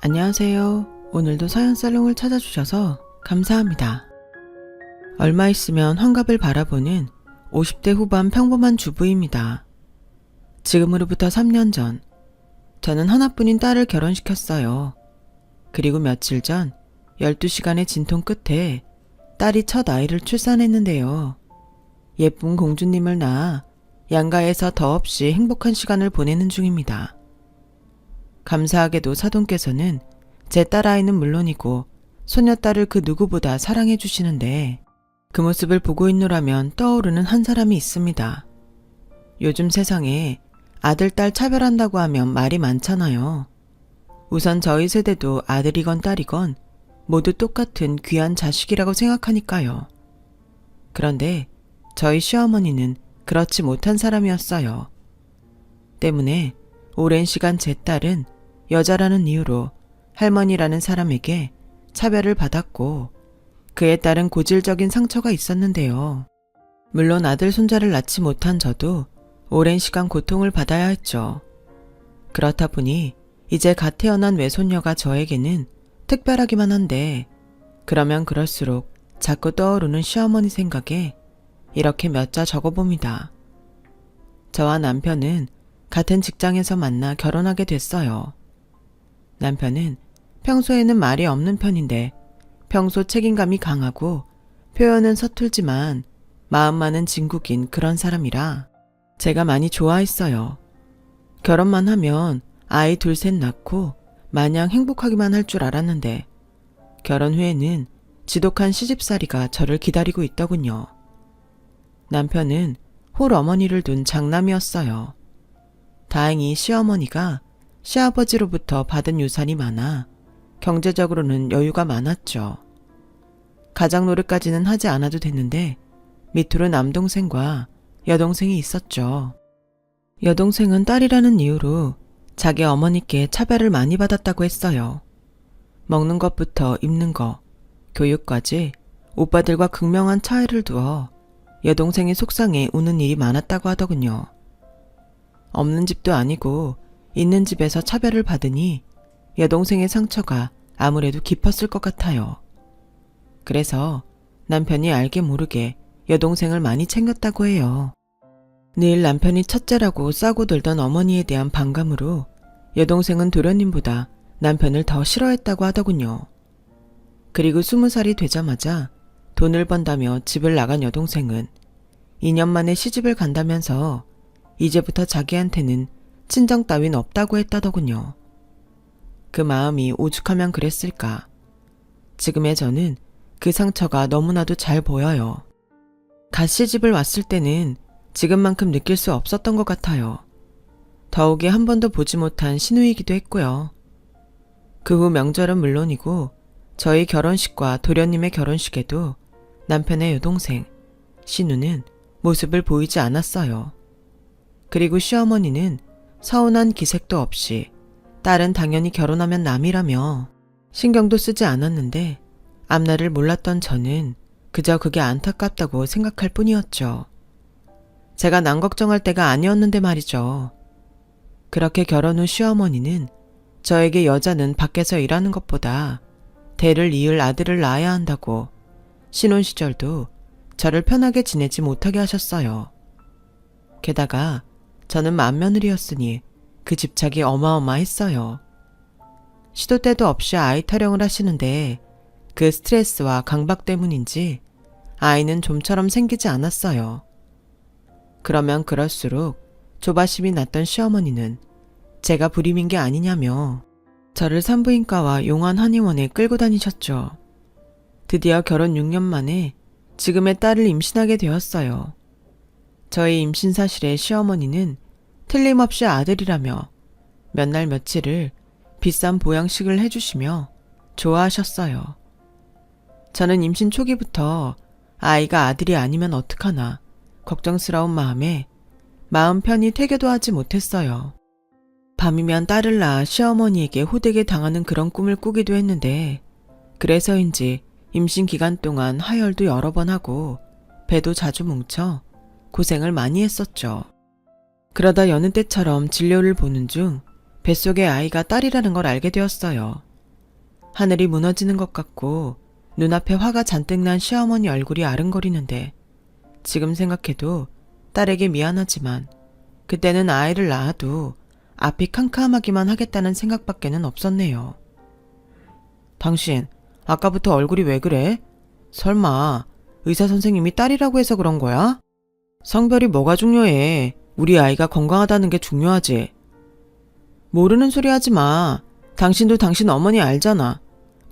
안녕하세요. 오늘도 서연살롱을 찾아주셔서 감사합니다. 얼마 있으면 환갑을 바라보는 50대 후반 평범한 주부입니다. 지금으로부터 3년 전, 저는 하나뿐인 딸을 결혼시켰어요. 그리고 며칠 전 12시간의 진통 끝에 딸이 첫 아이를 출산했는데요. 예쁜 공주님을 낳아 양가에서 더없이 행복한 시간을 보내는 중입니다. 감사하게도 사돈께서는 제 딸아이는 물론이고 소녀딸을 그 누구보다 사랑해 주시는데 그 모습을 보고 있노라면 떠오르는 한 사람이 있습니다. 요즘 세상에 아들, 딸 차별한다고 하면 말이 많잖아요. 우선 저희 세대도 아들이건 딸이건 모두 똑같은 귀한 자식이라고 생각하니까요. 그런데 저희 시어머니는 그렇지 못한 사람이었어요. 때문에 오랜 시간 제 딸은 여자라는 이유로 할머니라는 사람에게 차별을 받았고 그에 따른 고질적인 상처가 있었는데요. 물론 아들 손자를 낳지 못한 저도 오랜 시간 고통을 받아야 했죠. 그렇다 보니 이제 갓 태어난 외손녀가 저에게는 특별하기만 한데 그러면 그럴수록 자꾸 떠오르는 시어머니 생각에 이렇게 몇 자 적어봅니다. 저와 남편은 같은 직장에서 만나 결혼하게 됐어요. 남편은 평소에는 말이 없는 편인데 평소 책임감이 강하고 표현은 서툴지만 마음만은 진국인 그런 사람이라 제가 많이 좋아했어요. 결혼만 하면 아이 둘 셋 낳고 마냥 행복하기만 할 줄 알았는데 결혼 후에는 지독한 시집살이가 저를 기다리고 있더군요. 남편은 홀 어머니를 둔 장남이었어요. 다행히 시어머니가 시아버지로부터 받은 유산이 많아 경제적으로는 여유가 많았죠. 가장 노릇까지는 하지 않아도 됐는데 밑으로 남동생과 여동생이 있었죠. 여동생은 딸이라는 이유로 자기 어머니께 차별을 많이 받았다고 했어요. 먹는 것부터 입는 것, 교육까지 오빠들과 극명한 차이를 두어 여동생이 속상해 우는 일이 많았다고 하더군요. 없는 집도 아니고 있는 집에서 차별을 받으니 여동생의 상처가 아무래도 깊었을 것 같아요. 그래서 남편이 알게 모르게 여동생을 많이 챙겼다고 해요. 늘 남편이 첫째라고 싸고 들던 어머니에 대한 반감으로 여동생은 도련님보다 남편을 더 싫어했다고 하더군요. 그리고 20살이 되자마자 돈을 번다며 집을 나간 여동생은 2년 만에 시집을 간다면서 이제부터 자기한테는 친정 따윈 없다고 했다더군요. 그 마음이 오죽하면 그랬을까. 지금의 저는 그 상처가 너무나도 잘 보여요. 갓 시집을 왔을 때는 지금만큼 느낄 수 없었던 것 같아요. 더욱이 한 번도 보지 못한 시누이기도 했고요. 그 후 명절은 물론이고 저희 결혼식과 도련님의 결혼식에도 남편의 여동생, 시누는 모습을 보이지 않았어요. 그리고 시어머니는 서운한 기색도 없이 딸은 당연히 결혼하면 남이라며 신경도 쓰지 않았는데 앞날을 몰랐던 저는 그저 그게 안타깝다고 생각할 뿐이었죠. 제가 남 걱정할 때가 아니었는데 말이죠. 그렇게 결혼 후 시어머니는 저에게 여자는 밖에서 일하는 것보다 대를 이을 아들을 낳아야 한다고 신혼 시절도 저를 편하게 지내지 못하게 하셨어요. 게다가 저는 맏며느리였으니 그 집착이 어마어마했어요. 시도 때도 없이 아이 타령을 하시는데 그 스트레스와 강박 때문인지 아이는 좀처럼 생기지 않았어요. 그러면 그럴수록 조바심이 났던 시어머니는 제가 불임인 게 아니냐며 저를 산부인과와 용안 한의원에 끌고 다니셨죠. 드디어 결혼 6년 만에 지금의 딸을 임신하게 되었어요. 저의 임신 사실에 시어머니는 틀림없이 아들이라며 몇 날 며칠을 비싼 보양식을 해주시며 좋아하셨어요. 저는 임신 초기부터 아이가 아들이 아니면 어떡하나 걱정스러운 마음에 마음 편히 퇴교도 하지 못했어요. 밤이면 딸을 낳아 시어머니에게 호되게 당하는 그런 꿈을 꾸기도 했는데 그래서인지 임신 기간 동안 하혈도 여러 번 하고 배도 자주 뭉쳐 고생을 많이 했었죠. 그러다 여느 때처럼 진료를 보는 중 뱃속에 아이가 딸이라는 걸 알게 되었어요. 하늘이 무너지는 것 같고 눈앞에 화가 잔뜩 난 시어머니 얼굴이 아른거리는데 지금 생각해도 딸에게 미안하지만 그때는 아이를 낳아도 앞이 캄캄하기만 하겠다는 생각밖에는 없었네요. 당신, 아까부터 얼굴이 왜 그래? 설마 의사 선생님이 딸이라고 해서 그런 거야? 성별이 뭐가 중요해? 우리 아이가 건강하다는 게 중요하지. 모르는 소리 하지 마. 당신도 당신 어머니 알잖아.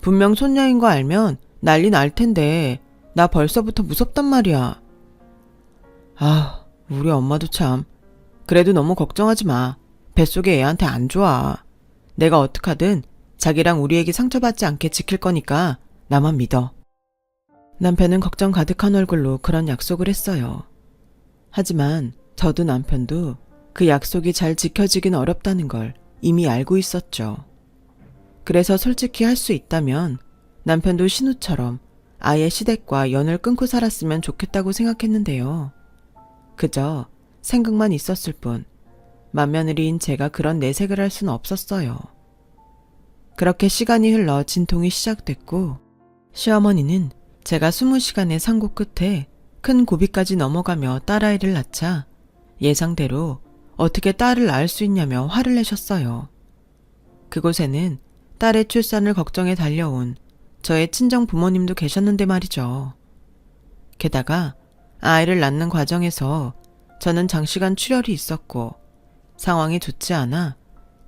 분명 손녀인 거 알면 난리 날 텐데 나 벌써부터 무섭단 말이야. 아, 우리 엄마도 참. 그래도 너무 걱정하지 마. 뱃속에 애한테 안 좋아. 내가 어떡하든 자기랑 우리 애기 상처받지 않게 지킬 거니까 나만 믿어. 남편은 걱정 가득한 얼굴로 그런 약속을 했어요. 하지만 저도 남편도 그 약속이 잘 지켜지긴 어렵다는 걸 이미 알고 있었죠. 그래서 솔직히 할 수 있다면 남편도 신우처럼 아예 시댁과 연을 끊고 살았으면 좋겠다고 생각했는데요. 그저 생각만 있었을 뿐 맏며느리인 제가 그런 내색을 할 수는 없었어요. 그렇게 시간이 흘러 진통이 시작됐고 시어머니는 제가 20시간의 상고 끝에 큰 고비까지 넘어가며 딸아이를 낳자 예상대로 어떻게 딸을 낳을 수 있냐며 화를 내셨어요. 그곳에는 딸의 출산을 걱정해 달려온 저의 친정 부모님도 계셨는데 말이죠. 게다가 아이를 낳는 과정에서 저는 장시간 출혈이 있었고 상황이 좋지 않아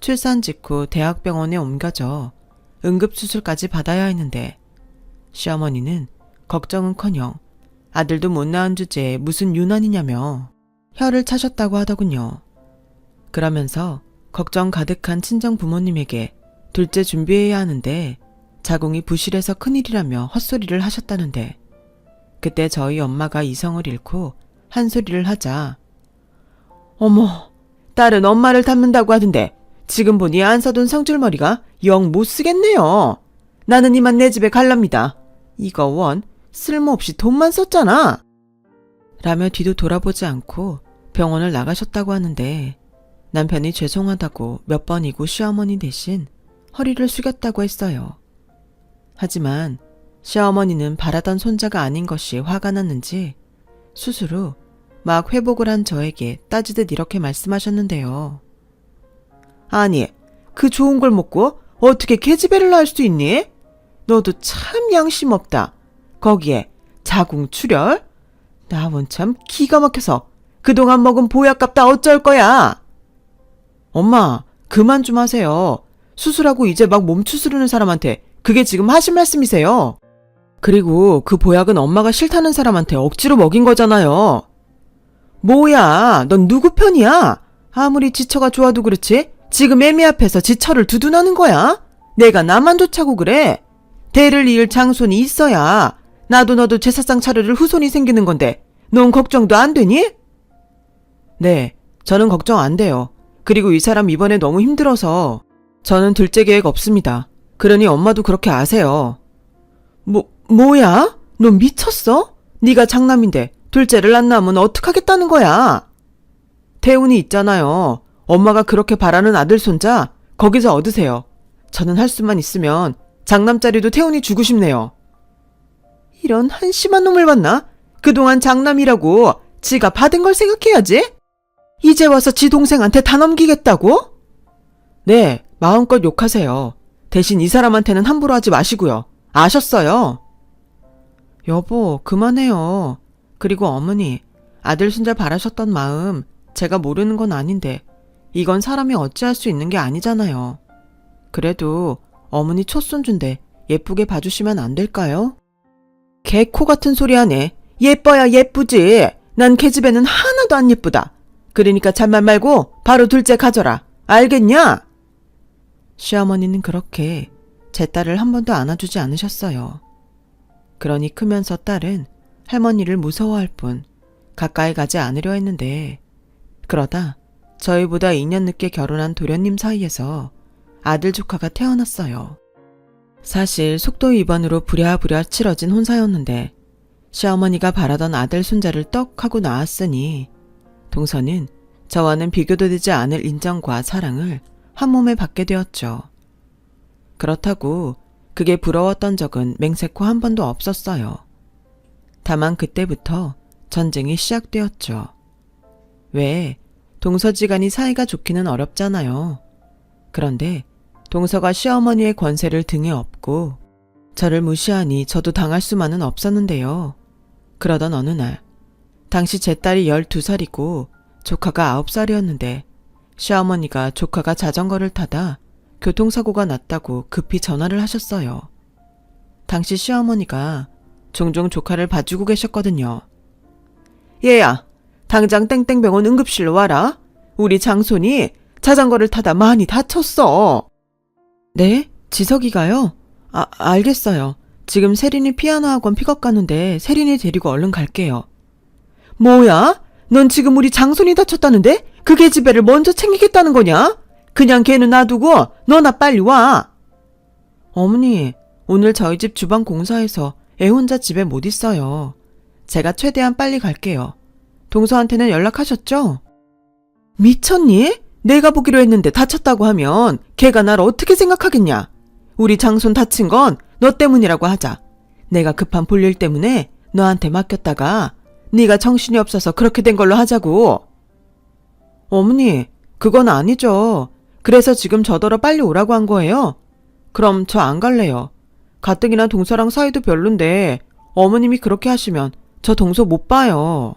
출산 직후 대학병원에 옮겨져 응급수술까지 받아야 했는데 시어머니는 걱정은커녕 아들도 못 낳은 주제에 무슨 유난이냐며 혀를 차셨다고 하더군요. 그러면서 걱정 가득한 친정 부모님에게 둘째 준비해야 하는데 자궁이 부실해서 큰일이라며 헛소리를 하셨다는데 그때 저희 엄마가 이성을 잃고 한 소리를 하자 어머, 딸은 엄마를 닮는다고 하던데 지금 보니 안 써둔 성줄머리가 영 못 쓰겠네요. 나는 이만 내 집에 갈랍니다. 이거 원 쓸모없이 돈만 썼잖아. 라며 뒤도 돌아보지 않고 병원을 나가셨다고 하는데 남편이 죄송하다고 몇 번이고 시어머니 대신 허리를 숙였다고 했어요. 하지만 시어머니는 바라던 손자가 아닌 것이 화가 났는지 수술 후 막 회복을 한 저에게 따지듯 이렇게 말씀하셨는데요. 아니, 그 좋은 걸 먹고 어떻게 계집애를 낳을 수 있니? 너도 참 양심 없다. 거기에 자궁 출혈? 나 원참 기가 막혀서 그동안 먹은 보약값 다 어쩔 거야. 엄마, 그만 좀 하세요. 수술하고 이제 막 몸 추스르는 사람한테 그게 지금 하신 말씀이세요? 그리고 그 보약은 엄마가 싫다는 사람한테 억지로 먹인 거잖아요. 뭐야, 넌 누구 편이야? 아무리 지처가 좋아도 그렇지 지금 애미 앞에서 지처를 두둔하는 거야? 내가 나만 좋자고 그래? 대를 이을 장손이 있어야 나도 너도 제사상 차려줄 후손이 생기는 건데 넌 걱정도 안 되니? 네, 저는 걱정 안 돼요. 그리고 이 사람 이번에 너무 힘들어서 저는 둘째 계획 없습니다. 그러니 엄마도 그렇게 아세요. 뭐야? 너 미쳤어? 네가 장남인데 둘째를 안 낳으면 어떡하겠다는 거야? 태훈이 있잖아요. 엄마가 그렇게 바라는 아들 손자 거기서 얻으세요. 저는 할 수만 있으면 장남짜리도 태훈이 주고 싶네요. 이런 한심한 놈을 봤나? 그동안 장남이라고 지가 받은 걸 생각해야지. 이제 와서 지 동생한테 다 넘기겠다고? 네, 마음껏 욕하세요. 대신 이 사람한테는 함부로 하지 마시고요. 아셨어요? 여보, 그만해요. 그리고 어머니, 아들 손자 바라셨던 마음 제가 모르는 건 아닌데 이건 사람이 어찌할 수 있는 게 아니잖아요. 그래도 어머니 첫손주인데 예쁘게 봐주시면 안 될까요? 개코 같은 소리 하네. 예뻐야 예쁘지. 난 계집애는 하나도 안 예쁘다. 그러니까 잔말 말고 바로 둘째 가져라. 알겠냐? 시어머니는 그렇게 제 딸을 한 번도 안아주지 않으셨어요. 그러니 크면서 딸은 할머니를 무서워할 뿐 가까이 가지 않으려 했는데 그러다 저희보다 2년 늦게 결혼한 도련님 사이에서 아들 조카가 태어났어요. 사실 속도 위반으로 부랴부랴 치러진 혼사였는데 시어머니가 바라던 아들 손자를 떡 하고 낳았으니 동서는 저와는 비교도 되지 않을 인정과 사랑을 한 몸에 받게 되었죠. 그렇다고 그게 부러웠던 적은 맹세코 한 번도 없었어요. 다만 그때부터 전쟁이 시작되었죠. 왜? 동서지간이 사이가 좋기는 어렵잖아요. 그런데 동서가 시어머니의 권세를 등에 업고 저를 무시하니 저도 당할 수만은 없었는데요. 그러던 어느 날, 당시 제 딸이 12살이고 조카가 9살이었는데 시어머니가 조카가 자전거를 타다 교통사고가 났다고 급히 전화를 하셨어요. 당시 시어머니가 종종 조카를 봐주고 계셨거든요. 얘야, 당장 땡땡병원 응급실로 와라. 우리 장손이 자전거를 타다 많이 다쳤어. 네? 지석이가요? 알겠어요. 지금 세린이 피아노 학원 픽업 가는데 세린이 데리고 얼른 갈게요. 뭐야? 넌 지금 우리 장손이 다쳤다는데? 그 계집애를 먼저 챙기겠다는 거냐? 그냥 걔는 놔두고 너나 빨리 와. 어머니, 오늘 저희 집 주방 공사해서 애 혼자 집에 못 있어요. 제가 최대한 빨리 갈게요. 동서한테는 연락하셨죠? 미쳤니? 내가 보기로 했는데 다쳤다고 하면 걔가 날 어떻게 생각하겠냐? 우리 장손 다친 건 너 때문이라고 하자. 내가 급한 볼일 때문에 너한테 맡겼다가 네가 정신이 없어서 그렇게 된 걸로 하자고. 어머니, 그건 아니죠. 그래서 지금 저더러 빨리 오라고 한 거예요. 그럼 저 안 갈래요. 가뜩이나 동서랑 사이도 별론데 어머님이 그렇게 하시면 저 동서 못 봐요.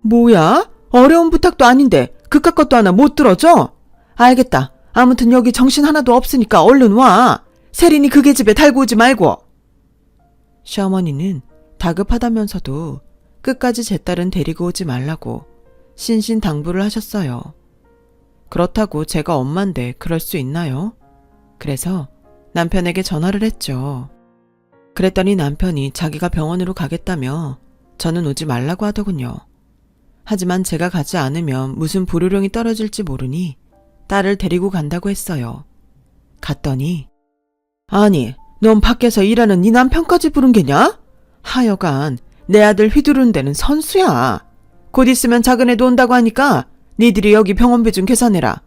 뭐야? 어려운 부탁도 아닌데 그깟 것도 하나 못 들어줘? 알겠다. 아무튼 여기 정신 하나도 없으니까 얼른 와. 세린이 그 계집애 달고 오지 말고. 시어머니는 다급하다면서도 끝까지 제 딸은 데리고 오지 말라고 신신당부를 하셨어요. 그렇다고 제가 엄마인데 그럴 수 있나요? 그래서 남편에게 전화를 했죠. 그랬더니 남편이 자기가 병원으로 가겠다며 저는 오지 말라고 하더군요. 하지만 제가 가지 않으면 무슨 불호령이 떨어질지 모르니 딸을 데리고 간다고 했어요. 갔더니 아니, 넌 밖에서 일하는 네 남편까지 부른 게냐? 하여간 내 아들 휘두르는 데는 선수야. 곧 있으면 작은 애도 온다고 하니까 니들이 여기 병원비 좀 계산해라.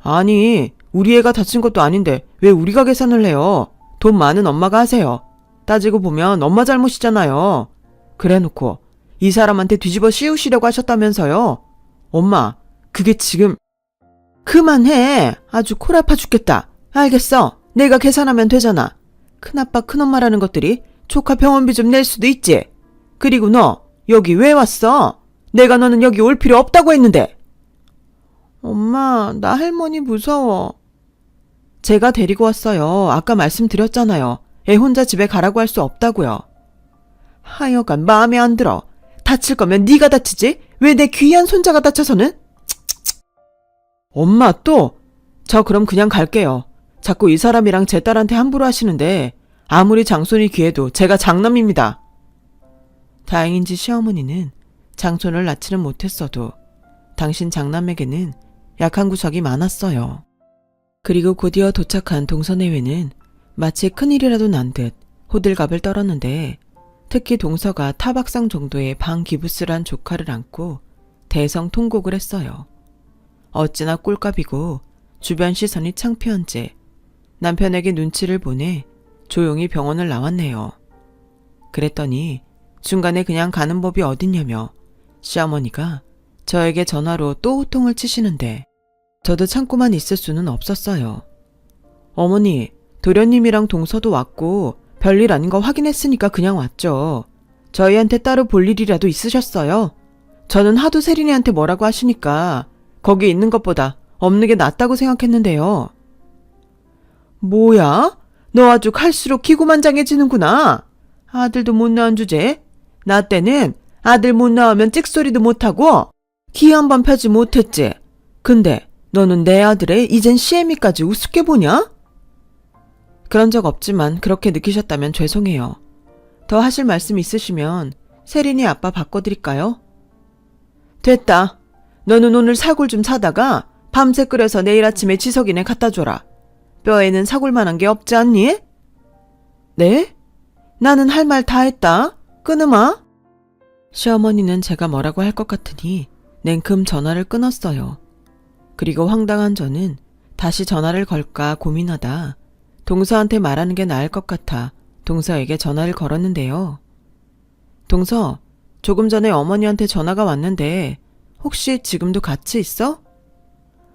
아니, 우리 애가 다친 것도 아닌데 왜 우리가 계산을 해요? 돈 많은 엄마가 하세요. 따지고 보면 엄마 잘못이잖아요. 그래놓고 이 사람한테 뒤집어 씌우시려고 하셨다면서요. 엄마, 그게 지금... 그만해. 아주 콜 아파 죽겠다. 알겠어. 내가 계산하면 되잖아. 큰아빠 큰엄마라는 것들이 조카 병원비 좀 낼 수도 있지. 그리고 너 여기 왜 왔어? 내가 너는 여기 올 필요 없다고 했는데. 엄마, 나 할머니 무서워. 제가 데리고 왔어요. 아까 말씀드렸잖아요. 애 혼자 집에 가라고 할 수 없다고요. 하여간 마음에 안 들어. 다칠 거면 네가 다치지? 왜 내 귀한 손자가 다쳐서는? 엄마 또? 저 그럼 그냥 갈게요. 자꾸 이 사람이랑 제 딸한테 함부로 하시는데 아무리 장손이 귀해도 제가 장남입니다. 다행인지 시어머니는 장손을 낳지는 못했어도 당신 장남에게는 약한 구석이 많았어요. 그리고 곧이어 도착한 동서내외는 마치 큰일이라도 난 듯 호들갑을 떨었는데 특히 동서가 타박상 정도의 방기부스란 조카를 안고 대성통곡을 했어요. 어찌나 꼴값이고 주변 시선이 창피한지 남편에게 눈치를 보내 조용히 병원을 나왔네요. 그랬더니 중간에 그냥 가는 법이 어딨냐며 시어머니가 저에게 전화로 또 호통을 치시는데 저도 참고만 있을 수는 없었어요. 어머니, 도련님이랑 동서도 왔고 별일 아닌 거 확인했으니까 그냥 왔죠. 저희한테 따로 볼 일이라도 있으셨어요? 저는 하도 세린이한테 뭐라고 하시니까 거기 있는 것보다 없는 게 낫다고 생각했는데요. 뭐야? 너 아주 갈수록 기고만장해지는구나. 아들도 못 낳은 주제. 나 때는 아들 못 낳으면 찍소리도 못하고 기 한 번 펴지 못했지. 근데 너는 내 아들의 이젠 시애미까지 우습게 보냐? 그런 적 없지만 그렇게 느끼셨다면 죄송해요. 더 하실 말씀 있으시면 세린이 아빠 바꿔드릴까요? 됐다. 너는 오늘 사골 좀 사다가 밤새 끓여서 내일 아침에 지석이네 갖다 줘라. 뼈에는 사골만한 게 없지 않니? 네? 나는 할 말 다 했다. 끊으마. 시어머니는 제가 뭐라고 할 것 같으니 냉큼 전화를 끊었어요. 그리고 황당한 저는 다시 전화를 걸까 고민하다 동서한테 말하는 게 나을 것 같아 동서에게 전화를 걸었는데요. 동서, 조금 전에 어머니한테 전화가 왔는데 혹시 지금도 같이 있어?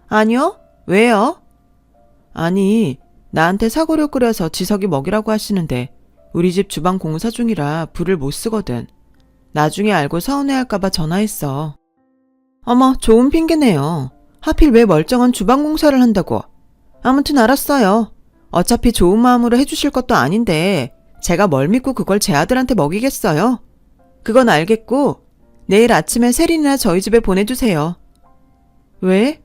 아니요. 왜요? 아니, 나한테 사고를 끓여서 지석이 먹이라고 하시는데 우리 집 주방 공사 중이라 불을 못 쓰거든. 나중에 알고 서운해할까봐 전화했어. 어머, 좋은 핑계네요. 하필 왜 멀쩡한 주방 공사를 한다고. 아무튼 알았어요. 어차피 좋은 마음으로 해주실 것도 아닌데 제가 뭘 믿고 그걸 제 아들한테 먹이겠어요. 그건 알겠고 내일 아침에 세린이나 저희 집에 보내주세요. 왜?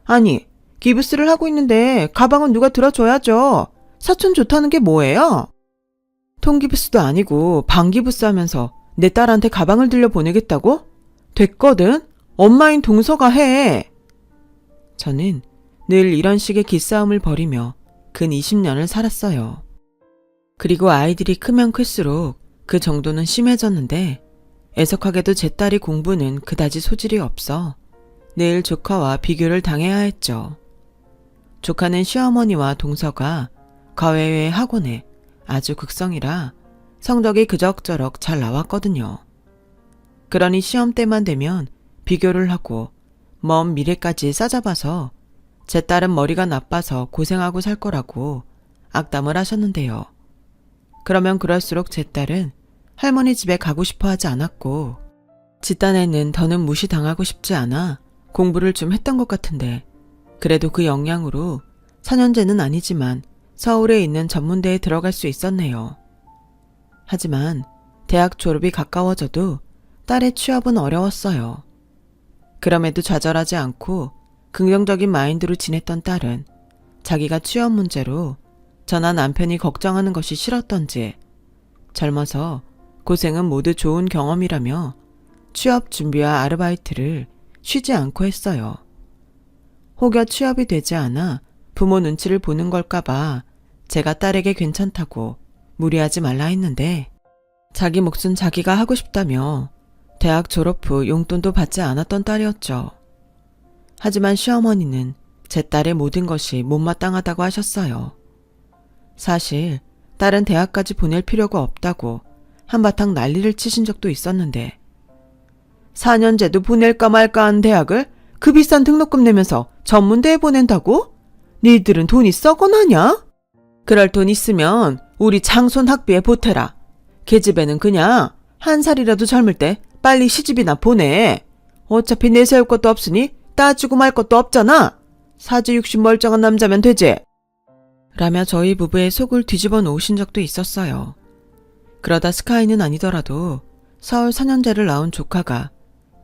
아니, 기부스를 하고 있는데 가방은 누가 들어줘야죠. 사촌 좋다는 게 뭐예요? 통기부스도 아니고 방기부스 하면서 내 딸한테 가방을 들려 보내겠다고? 됐거든? 엄마인 동서가 해. 저는 늘 이런 식의 기싸움을 벌이며 근 20년을 살았어요. 그리고 아이들이 크면 클수록 그 정도는 심해졌는데 애석하게도 제 딸이 공부는 그다지 소질이 없어 늘 조카와 비교를 당해야 했죠. 조카는 시어머니와 동서가 과외의 학원에 아주 극성이라 성적이 그럭저럭 잘 나왔거든요. 그러니 시험 때만 되면 비교를 하고 먼 미래까지 싸잡아서 제 딸은 머리가 나빠서 고생하고 살 거라고 악담을 하셨는데요. 그러면 그럴수록 제 딸은 할머니 집에 가고 싶어 하지 않았고 집단에는 더는 무시당하고 싶지 않아 공부를 좀 했던 것 같은데 그래도 그 영향으로 4년제는 아니지만 서울에 있는 전문대에 들어갈 수 있었네요. 하지만 대학 졸업이 가까워져도 딸의 취업은 어려웠어요. 그럼에도 좌절하지 않고 긍정적인 마인드로 지냈던 딸은 자기가 취업 문제로 저나 남편이 걱정하는 것이 싫었던지 젊어서 고생은 모두 좋은 경험이라며 취업 준비와 아르바이트를 쉬지 않고 했어요. 혹여 취업이 되지 않아 부모 눈치를 보는 걸까봐 제가 딸에게 괜찮다고 무리하지 말라 했는데 자기 몫은 자기가 하고 싶다며 대학 졸업 후 용돈도 받지 않았던 딸이었죠. 하지만 시어머니는 제 딸의 모든 것이 못마땅하다고 하셨어요. 사실 딸은 대학까지 보낼 필요가 없다고 한바탕 난리를 치신 적도 있었는데 4년제도 보낼까 말까 한 대학을 그 비싼 등록금 내면서 전문대에 보낸다고? 니들은 돈이 썩어나냐? 그럴 돈 있으면 우리 장손 학비에 보태라. 걔집에는 그냥 한 살이라도 젊을 때 빨리 시집이나 보내. 어차피 내세울 것도 없으니 따지고 말 것도 없잖아. 사지육신 멀쩡한 남자면 되지. 라며 저희 부부의 속을 뒤집어 놓으신 적도 있었어요. 그러다 스카이는 아니더라도 서울 4년제를 나온 조카가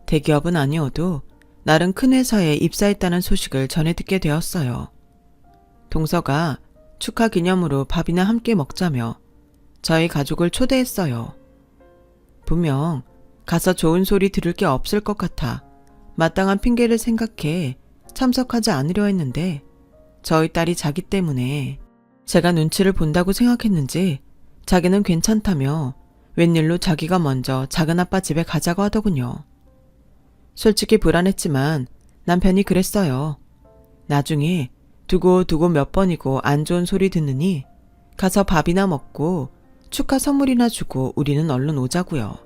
대기업은 아니어도 나름 큰 회사에 입사했다는 소식을 전해 듣게 되었어요. 동서가 축하 기념으로 밥이나 함께 먹자며 저희 가족을 초대했어요. 분명 가서 좋은 소리 들을 게 없을 것 같아 마땅한 핑계를 생각해 참석하지 않으려 했는데 저희 딸이 자기 때문에 제가 눈치를 본다고 생각했는지 자기는 괜찮다며 웬일로 자기가 먼저 작은아빠 집에 가자고 하더군요. 솔직히 불안했지만 남편이 그랬어요. 나중에 두고 몇 번이고 안 좋은 소리 듣느니 가서 밥이나 먹고 축하 선물이나 주고 우리는 얼른 오자고요.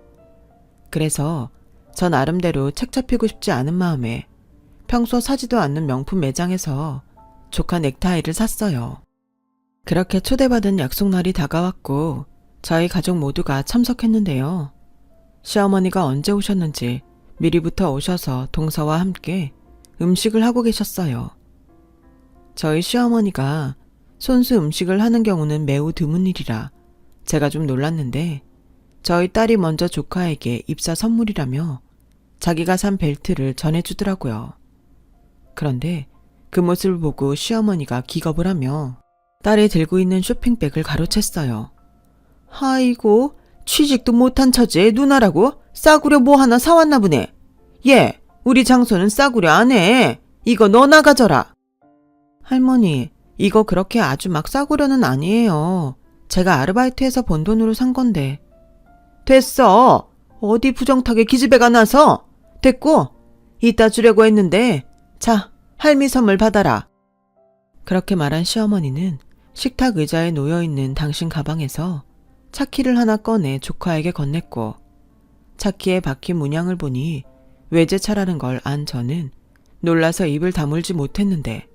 그래서 저 나름대로 책 잡히고 싶지 않은 마음에 평소 사지도 않는 명품 매장에서 조카 넥타이를 샀어요. 그렇게 초대받은 약속날이 다가왔고 저희 가족 모두가 참석했는데요. 시어머니가 언제 오셨는지 미리부터 오셔서 동서와 함께 음식을 하고 계셨어요. 저희 시어머니가 손수 음식을 하는 경우는 매우 드문 일이라 제가 좀 놀랐는데 저희 딸이 먼저 조카에게 입사 선물이라며 자기가 산 벨트를 전해주더라고요. 그런데 그 모습을 보고 시어머니가 기겁을 하며 딸이 들고 있는 쇼핑백을 가로챘어요. 아이고, 취직도 못한 처제의 누나라고 싸구려 뭐 하나 사왔나 보네. 얘, 우리 장소는 싸구려 안 해. 이거 너나 가져라. 할머니, 이거 그렇게 아주 막 싸구려는 아니에요. 제가 아르바이트해서 번 돈으로 산 건데. 됐어. 어디 부정타게 기집애가 나서. 됐고, 이따 주려고 했는데 자, 할미 선물 받아라. 그렇게 말한 시어머니는 식탁 의자에 놓여있는 당신 가방에서 차키를 하나 꺼내 조카에게 건넸고 차키에 박힌 문양을 보니 외제차라는 걸 안 저는 놀라서 입을 다물지 못했는데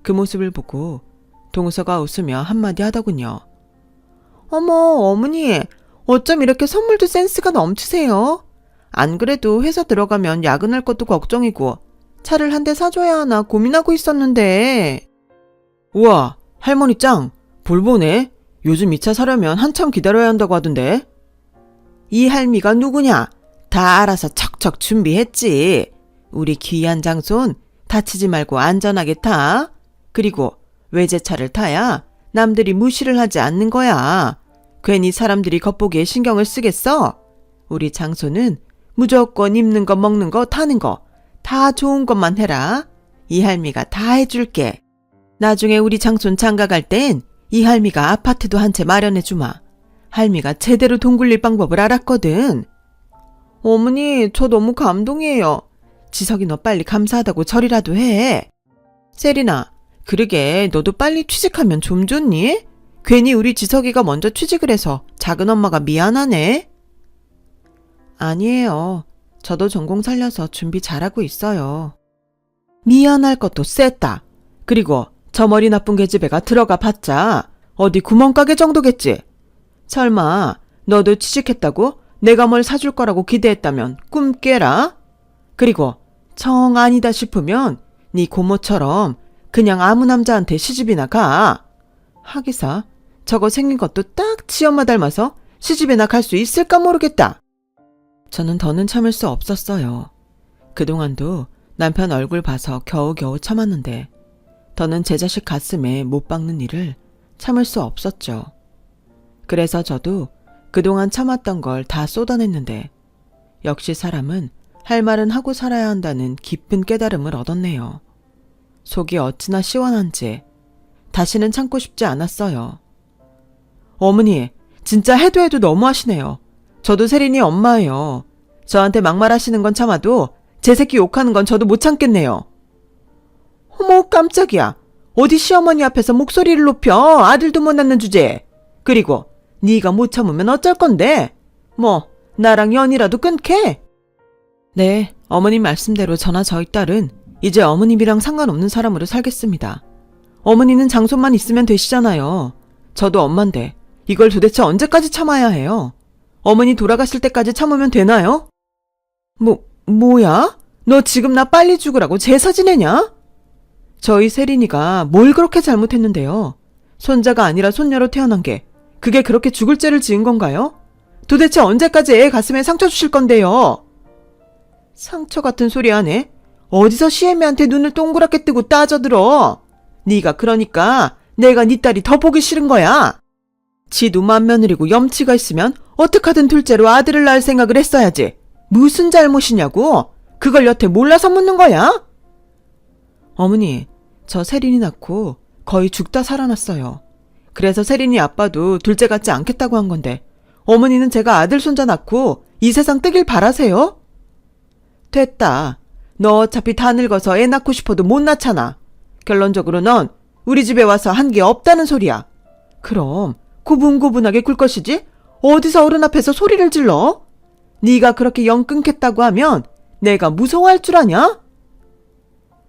그 모습을 보고 동서가 웃으며 한마디 하더군요. 어머, 어머니, 어쩜 이렇게 선물도 센스가 넘치세요? 안 그래도 회사 들어가면 야근할 것도 걱정이고 차를 한 대 사줘야 하나 고민하고 있었는데. 우와, 할머니 짱, 볼 보네. 요즘 이 차 사려면 한참 기다려야 한다고 하던데. 이 할미가 누구냐? 다 알아서 척척 준비했지. 우리 귀한 장손 다치지 말고 안전하게 타. 그리고 외제차를 타야 남들이 무시를 하지 않는 거야. 괜히 사람들이 겉보기에 신경을 쓰겠어? 우리 장손은 무조건 입는 거 먹는 거 타는 거 다 좋은 것만 해라. 이 할미가 다 해줄게. 나중에 우리 장손 장가 갈 땐 이 할미가 아파트도 한 채 마련해 주마. 할미가 제대로 돈 굴릴 방법을 알았거든. 어머니, 저 너무 감동이에요. 지석이 너 빨리 감사하다고 절이라도 해. 세린아, 그러게 너도 빨리 취직하면 좀 좋니? 괜히 우리 지석이가 먼저 취직을 해서 작은 엄마가 미안하네. 아니에요. 저도 전공 살려서 준비 잘하고 있어요. 미안할 것도 셌다. 그리고 저 머리 나쁜 계집애가 들어가 봤자 어디 구멍가게 정도겠지. 설마 너도 취직했다고 내가 뭘 사줄 거라고 기대했다면 꿈 깨라. 그리고 정 아니다 싶으면 네 고모처럼 그냥 아무 남자한테 시집이나 가. 하기사 저거 생긴 것도 딱 지엄마 닮아서 시집이나 갈 수 있을까 모르겠다. 저는 더는 참을 수 없었어요. 그동안도 남편 얼굴 봐서 겨우겨우 참았는데 더는 제 자식 가슴에 못 박는 일을 참을 수 없었죠. 그래서 저도 그동안 참았던 걸 다 쏟아냈는데 역시 사람은 할 말은 하고 살아야 한다는 깊은 깨달음을 얻었네요. 속이 어찌나 시원한지 다시는 참고 싶지 않았어요. 어머니, 진짜 해도 해도 너무하시네요. 저도 세린이 엄마예요. 저한테 막말하시는 건 참아도 제 새끼 욕하는 건 저도 못 참겠네요. 어머, 깜짝이야. 어디 시어머니 앞에서 목소리를 높여. 아들도 못 낳는 주제에. 그리고 네가 못 참으면 어쩔 건데. 뭐 나랑 연이라도 끊게? 네, 어머님 말씀대로 저나 저희 딸은 이제 어머님이랑 상관없는 사람으로 살겠습니다. 어머니는 장손만 있으면 되시잖아요. 저도 엄만데 이걸 도대체 언제까지 참아야 해요? 어머니 돌아가실 때까지 참으면 되나요? 뭐야? 너 지금 나 빨리 죽으라고 제사 지내냐? 저희 세린이가 뭘 그렇게 잘못했는데요? 손자가 아니라 손녀로 태어난 게 그게 그렇게 죽을 죄를 지은 건가요? 도대체 언제까지 애 가슴에 상처 주실 건데요? 상처 같은 소리 하네? 어디서 시애미한테 눈을 동그랗게 뜨고 따져들어? 네가 그러니까 내가 네 딸이 더 보기 싫은 거야. 지도 맏며느리고 염치가 있으면 어떡하든 둘째로 아들을 낳을 생각을 했어야지. 무슨 잘못이냐고? 그걸 여태 몰라서 묻는 거야? 어머니, 저 세린이 낳고 거의 죽다 살아났어요. 그래서 세린이 아빠도 둘째 같지 않겠다고 한 건데 어머니는 제가 아들 손자 낳고 이 세상 뜨길 바라세요? 됐다. 너 어차피 다 늙어서 애 낳고 싶어도 못 낳잖아. 결론적으로 넌 우리 집에 와서 한 게 없다는 소리야. 그럼 고분고분하게 굴 것이지? 어디서 어른 앞에서 소리를 질러? 네가 그렇게 영 끊겠다고 하면 내가 무서워할 줄 아냐?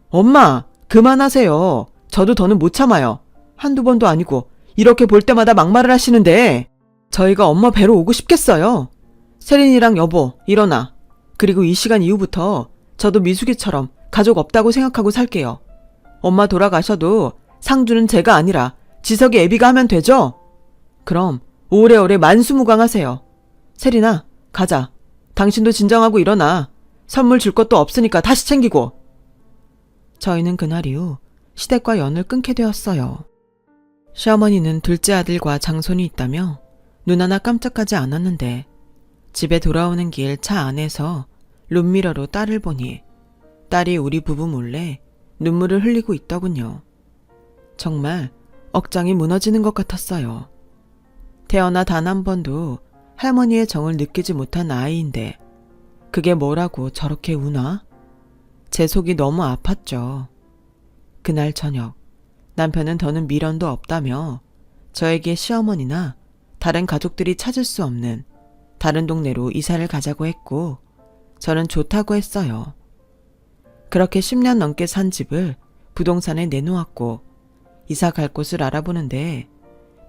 엄마, 그만하세요. 저도 더는 못 참아요. 한두 번도 아니고 이렇게 볼 때마다 막말을 하시는데 저희가 엄마 뵈러 오고 싶겠어요. 세린이랑 여보, 일어나. 그리고 이 시간 이후부터 저도 미숙이처럼 가족 없다고 생각하고 살게요. 엄마 돌아가셔도 상주는 제가 아니라 지석이 애비가 하면 되죠? 그럼 오래오래 만수무강하세요. 세린아, 가자. 당신도 진정하고 일어나. 선물 줄 것도 없으니까 다시 챙기고. 저희는 그날 이후 시댁과 연을 끊게 되었어요. 시어머니는 둘째 아들과 장손이 있다며 눈 하나 깜짝하지 않았는데 집에 돌아오는 길 차 안에서 룸미러로 딸을 보니 딸이 우리 부부 몰래 눈물을 흘리고 있더군요. 정말 억장이 무너지는 것 같았어요. 태어나 단 한 번도 할머니의 정을 느끼지 못한 아이인데 그게 뭐라고 저렇게 우나? 제 속이 너무 아팠죠. 그날 저녁 남편은 더는 미련도 없다며 저에게 시어머니나 다른 가족들이 찾을 수 없는 다른 동네로 이사를 가자고 했고 저는 좋다고 했어요. 그렇게 10년 넘게 산 집을 부동산에 내놓았고 이사 갈 곳을 알아보는데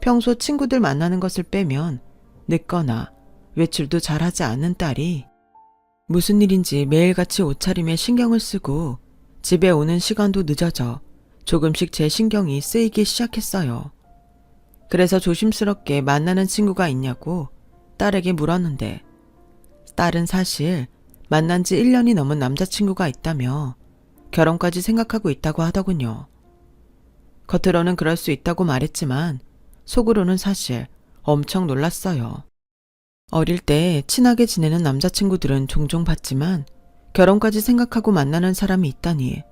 평소 친구들 만나는 것을 빼면 늦거나 외출도 잘하지 않는 딸이 무슨 일인지 매일같이 옷차림에 신경을 쓰고 집에 오는 시간도 늦어져 조금씩 제 신경이 쓰이기 시작했어요. 그래서 조심스럽게 만나는 친구가 있냐고 딸에게 물었는데 딸은 사실 만난 지 1년이 넘은 남자친구가 있다며 결혼까지 생각하고 있다고 하더군요. 겉으로는 그럴 수 있다고 말했지만 속으로는 사실 엄청 놀랐어요. 어릴 때 친하게 지내는 남자친구들은 종종 봤지만 결혼까지 생각하고 만나는 사람이 있다니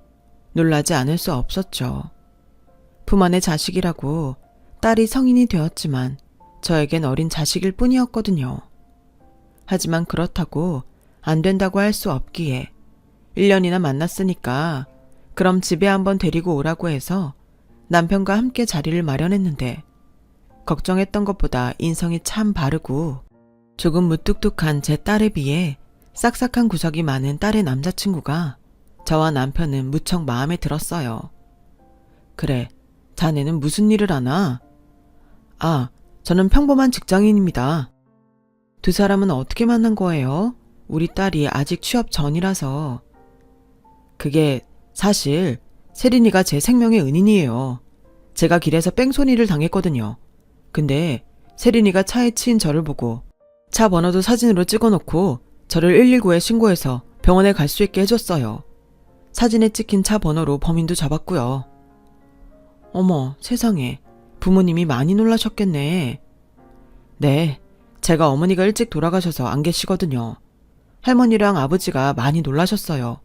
놀라지 않을 수 없었죠. 품 안의 자식이라고 딸이 성인이 되었지만 저에겐 어린 자식일 뿐이었거든요. 하지만 그렇다고 안 된다고 할 수 없기에 1년이나 만났으니까 그럼 집에 한번 데리고 오라고 해서 남편과 함께 자리를 마련했는데 걱정했던 것보다 인성이 참 바르고 조금 무뚝뚝한 제 딸에 비해 싹싹한 구석이 많은 딸의 남자친구가 저와 남편은 무척 마음에 들었어요. 그래, 자네는 무슨 일을 하나? 아, 저는 평범한 직장인입니다. 두 사람은 어떻게 만난 거예요? 우리 딸이 아직 취업 전이라서. 그게 사실 세린이가 제 생명의 은인이에요. 제가 길에서 뺑소니를 당했거든요. 근데 세린이가 차에 치인 저를 보고 차 번호도 사진으로 찍어놓고 저를 119에 신고해서 병원에 갈 수 있게 해줬어요. 사진에 찍힌 차 번호로 범인도 잡았고요. 어머, 세상에. 부모님이 많이 놀라셨겠네. 네, 제가 어머니가 일찍 돌아가셔서 안 계시거든요. 할머니랑 아버지가 많이 놀라셨어요.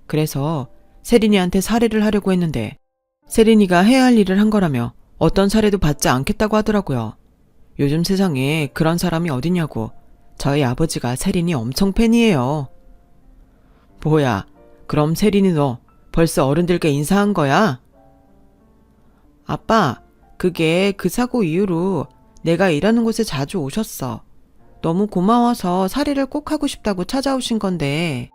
그래서 세린이한테 살해를 하려고 했는데 세린이가 해야 할 일을 한 거라며 어떤 살해도 받지 않겠다고 하더라고요. 요즘 세상에 그런 사람이 어딨냐고. 저희 아버지가 세린이 엄청 팬이에요. 뭐야, 그럼 세린이 너 벌써 어른들께 인사한 거야? 아빠, 그게 그 사고 이후로 내가 일하는 곳에 자주 오셨어. 너무 고마워서 살해를 꼭 하고 싶다고 찾아오신 건데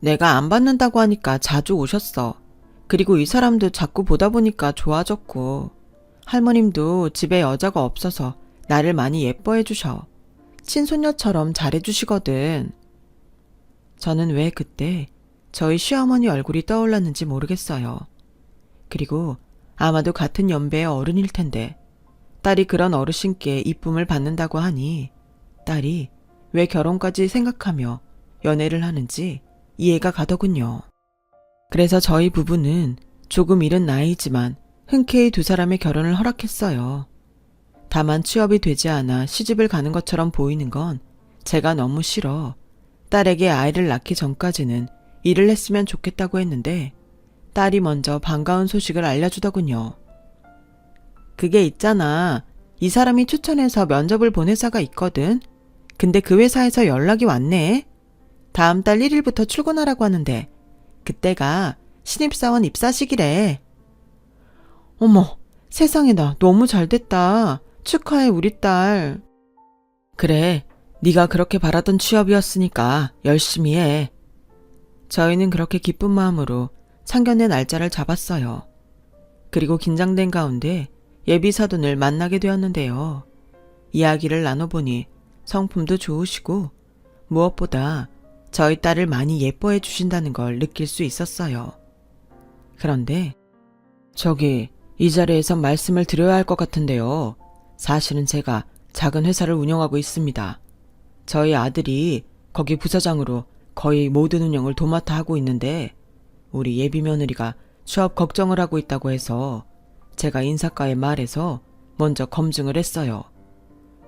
내가 안 받는다고 하니까 자주 오셨어. 그리고 이 사람도 자꾸 보다 보니까 좋아졌고 할머님도 집에 여자가 없어서 나를 많이 예뻐해 주셔. 친손녀처럼 잘해 주시거든. 저는 왜 그때 저희 시어머니 얼굴이 떠올랐는지 모르겠어요. 그리고 아마도 같은 연배의 어른일 텐데 딸이 그런 어르신께 이쁨을 받는다고 하니 딸이 왜 결혼까지 생각하며 연애를 하는지 이해가 가더군요. 그래서 저희 부부는 조금 이른 나이지만 흔쾌히 두 사람의 결혼을 허락했어요. 다만 취업이 되지 않아 시집을 가는 것처럼 보이는 건 제가 너무 싫어 딸에게 아이를 낳기 전까지는 일을 했으면 좋겠다고 했는데 딸이 먼저 반가운 소식을 알려주더군요. 그게 있잖아. 이 사람이 추천해서 면접을 본 회사가 있거든. 근데 그 회사에서 연락이 왔네. 다음 달 1일부터 출근하라고 하는데 그때가 신입사원 입사식이래. 어머, 세상에 나 너무 잘됐다. 축하해 우리 딸. 그래, 네가 그렇게 바라던 취업이었으니까 열심히 해. 저희는 그렇게 기쁜 마음으로 상견례 날짜를 잡았어요. 그리고 긴장된 가운데 예비사돈을 만나게 되었는데요. 이야기를 나눠보니 성품도 좋으시고 무엇보다 저희 딸을 많이 예뻐해 주신다는 걸 느낄 수 있었어요. 그런데 저기 이 자리에서 말씀을 드려야 할 것 같은데요. 사실은 제가 작은 회사를 운영하고 있습니다. 저희 아들이 거기 부사장으로 거의 모든 운영을 도맡아 하고 있는데 우리 예비 며느리가 취업 걱정을 하고 있다고 해서 제가 인사과에 말해서 먼저 검증을 했어요.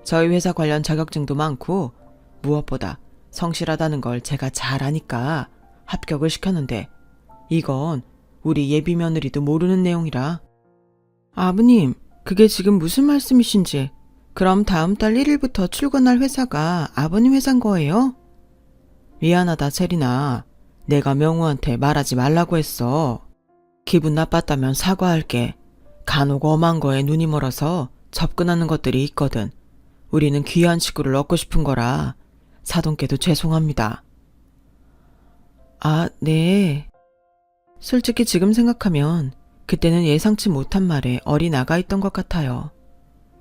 저희 회사 관련 자격증도 많고 무엇보다 성실하다는 걸 제가 잘 아니까 합격을 시켰는데 이건 우리 예비 며느리도 모르는 내용이라. 아버님, 그게 지금 무슨 말씀이신지. 그럼 다음 달 1일부터 출근할 회사가 아버님 회사인 거예요? 미안하다, 세린아. 내가 명우한테 말하지 말라고 했어. 기분 나빴다면 사과할게. 간혹 엄한 거에 눈이 멀어서 접근하는 것들이 있거든. 우리는 귀한 식구를 얻고 싶은 거라 사돈께도 죄송합니다. 아, 네. 솔직히 지금 생각하면 그때는 예상치 못한 말에 얼이 나가 있던 것 같아요.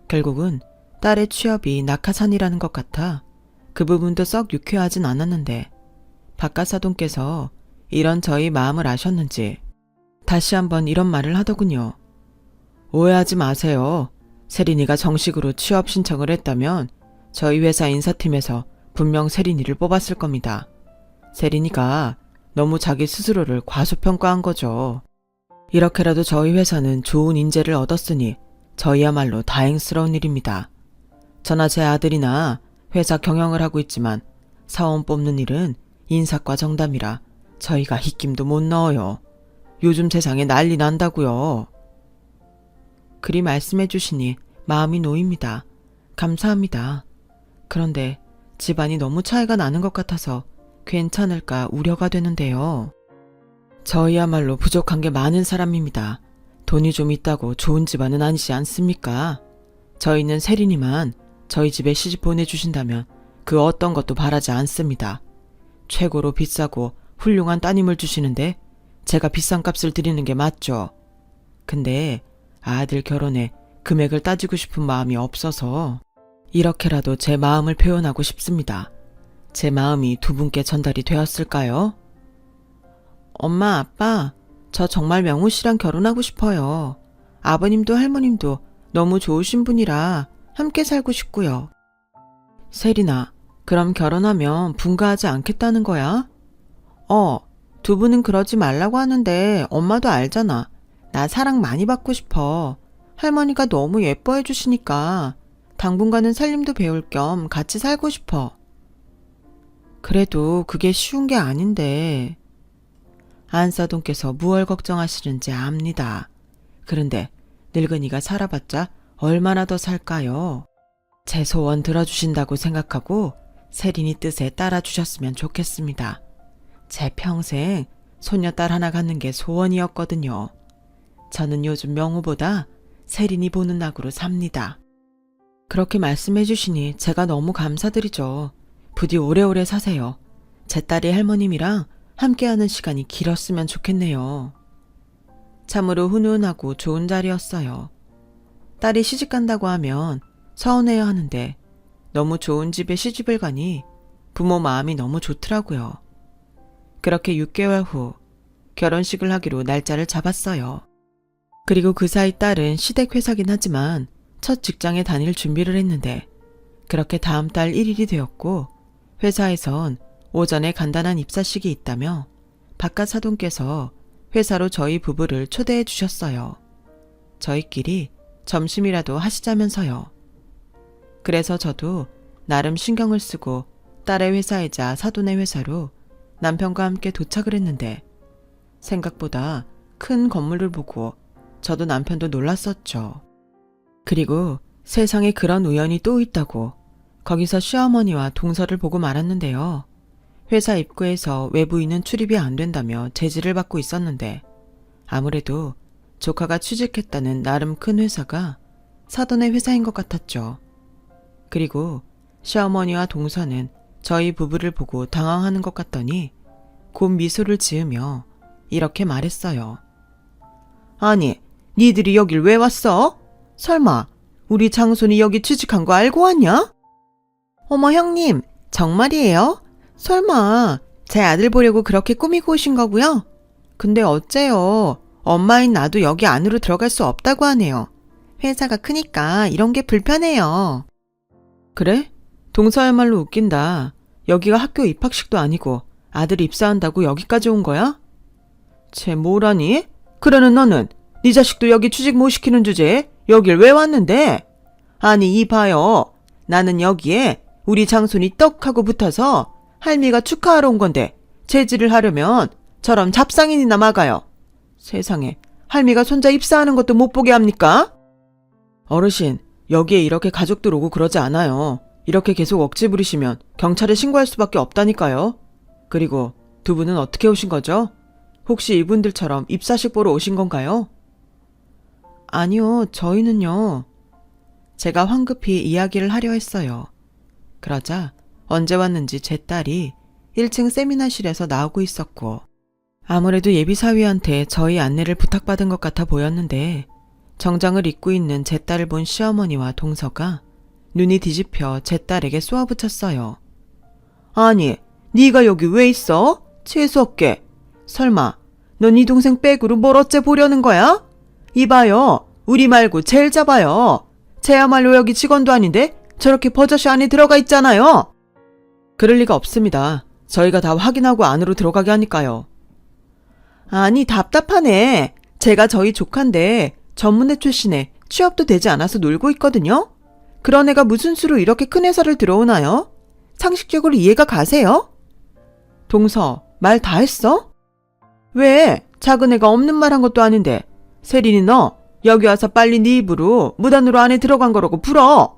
결국은 딸의 취업이 낙하산이라는 것 같아 그 부분도 썩 유쾌하진 않았는데 바깥 사돈께서 이런 저희 마음을 아셨는지 다시 한번 이런 말을 하더군요. 오해하지 마세요. 세린이가 정식으로 취업 신청을 했다면 저희 회사 인사팀에서 분명 세린이를 뽑았을 겁니다. 세린이가 너무 자기 스스로를 과소평가한 거죠. 이렇게라도 저희 회사는 좋은 인재를 얻었으니 저희야말로 다행스러운 일입니다. 저나 제 아들이나 회사 경영을 하고 있지만 사원 뽑는 일은 인사과 정담이라 저희가 힉김도 못 넣어요. 요즘 세상에 난리 난다고요. 그리 말씀해 주시니 마음이 놓입니다. 감사합니다. 그런데 집안이 너무 차이가 나는 것 같아서 괜찮을까 우려가 되는데요. 저희야말로 부족한 게 많은 사람입니다. 돈이 좀 있다고 좋은 집안은 아니지 않습니까? 저희는 세린이만 저희 집에 시집 보내주신다면 그 어떤 것도 바라지 않습니다. 최고로 비싸고 훌륭한 따님을 주시는데 제가 비싼 값을 드리는 게 맞죠. 근데 아들 결혼에 금액을 따지고 싶은 마음이 없어서 이렇게라도 제 마음을 표현하고 싶습니다. 제 마음이 두 분께 전달이 되었을까요? 엄마, 아빠, 저 정말 명호 씨랑 결혼하고 싶어요. 아버님도 할머님도 너무 좋으신 분이라 함께 살고 싶고요. 세린아, 그럼 결혼하면 분가하지 않겠다는 거야? 두 분은 그러지 말라고 하는데 엄마도 알잖아. 나 사랑 많이 받고 싶어. 할머니가 너무 예뻐해 주시니까 당분간은 살림도 배울 겸 같이 살고 싶어. 그래도 그게 쉬운 게 아닌데. 안사돈께서 무얼 걱정하시는지 압니다. 그런데 늙은이가 살아봤자 얼마나 더 살까요? 제 소원 들어주신다고 생각하고 세린이 뜻에 따라주셨으면 좋겠습니다. 제 평생 손녀딸 하나 갖는 게 소원이었거든요. 저는 요즘 명호보다 세린이 보는 낙으로 삽니다. 그렇게 말씀해 주시니 제가 너무 감사드리죠. 부디 오래오래 사세요. 제 딸이 할머님이랑 함께하는 시간이 길었으면 좋겠네요. 참으로 훈훈하고 좋은 자리였어요. 딸이 시집 간다고 하면 서운해야 하는데 너무 좋은 집에 시집을 가니 부모 마음이 너무 좋더라고요. 그렇게 6개월 후 결혼식을 하기로 날짜를 잡았어요. 그리고 그 사이 딸은 시댁 회사긴 하지만 첫 직장에 다닐 준비를 했는데 그렇게 다음 달 1일이 되었고 회사에선 오전에 간단한 입사식이 있다며 바깥 사돈께서 회사로 저희 부부를 초대해 주셨어요. 저희끼리 점심이라도 하시자면서요. 그래서 저도 나름 신경을 쓰고 딸의 회사이자 사돈의 회사로 남편과 함께 도착을 했는데 생각보다 큰 건물을 보고 저도 남편도 놀랐었죠. 그리고 세상에 그런 우연이 또 있다고 거기서 시어머니와 동서를 보고 말았는데요. 회사 입구에서 외부인은 출입이 안 된다며 제지를 받고 있었는데 아무래도 조카가 취직했다는 나름 큰 회사가 사돈의 회사인 것 같았죠. 그리고 시어머니와 동서는 저희 부부를 보고 당황하는 것 같더니 곧 미소를 지으며 이렇게 말했어요. 아니, 니들이 여길 왜 왔어? 설마 우리 장손이 여기 취직한 거 알고 왔냐? 어머 형님, 정말이에요? 설마 제 아들 보려고 그렇게 꾸미고 오신 거고요? 근데 어째요? 엄마인 나도 여기 안으로 들어갈 수 없다고 하네요. 회사가 크니까 이런 게 불편해요. 그래? 동서야말로 웃긴다. 여기가 학교 입학식도 아니고 아들 입사한다고 여기까지 온 거야? 쟤 뭐라니? 그러는 너는 네 자식도 여기 취직 못 시키는 주제에 여길 왜 왔는데? 아니 이봐요. 나는 여기에 우리 장손이 떡하고 붙어서 할미가 축하하러 온 건데 제지를 하려면 저런 잡상인이나 막아요. 세상에 할미가 손자 입사하는 것도 못 보게 합니까? 어르신, 여기에 이렇게 가족들 오고 그러지 않아요. 이렇게 계속 억지 부리시면 경찰에 신고할 수밖에 없다니까요. 그리고 두 분은 어떻게 오신 거죠? 혹시 이분들처럼 입사식 보러 오신 건가요? 아니요, 저희는요. 제가 황급히 이야기를 하려 했어요. 그러자 언제 왔는지 제 딸이 1층 세미나실에서 나오고 있었고, 아무래도 예비사위한테 저희 안내를 부탁받은 것 같아 보였는데, 정장을 입고 있는 제 딸을 본 시어머니와 동서가 눈이 뒤집혀 제 딸에게 쏘아붙였어요. 아니, 네가 여기 왜 있어? 재수없게. 설마 너 네 동생 백으로 뭘 어째 보려는 거야? 이봐요, 우리 말고 쟤를 잡아요. 쟤야말로 여기 직원도 아닌데 저렇게 버젓이 안에 들어가 있잖아요. 그럴 리가 없습니다. 저희가 다 확인하고 안으로 들어가게 하니까요. 아니, 답답하네. 제가 저희 조카인데 전문대 출신에 취업도 되지 않아서 놀고 있거든요. 그런 애가 무슨 수로 이렇게 큰 회사를 들어오나요? 상식적으로 이해가 가세요? 동서, 말 다 했어? 왜? 작은 애가 없는 말 한 것도 아닌데. 세린이 너 여기 와서 빨리 네 입으로 무단으로 안에 들어간 거라고 불어.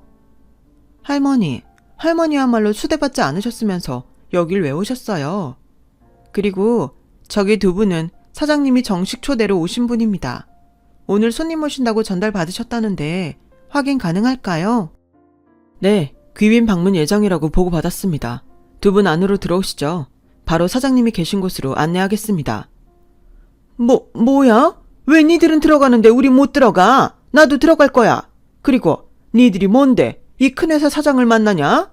할머니야말로 수대받지 않으셨으면서 여길 왜 오셨어요? 그리고 저기 두 분은 사장님이 정식 초대로 오신 분입니다. 오늘 손님 오신다고 전달 받으셨다는데 확인 가능할까요? 네, 귀빈 방문 예정이라고 보고받았습니다. 두 분 안으로 들어오시죠. 바로 사장님이 계신 곳으로 안내하겠습니다. 뭐야? 왜 니들은 들어가는데 우리 못 들어가? 나도 들어갈 거야. 그리고 니들이 뭔데 이 큰 회사 사장을 만나냐?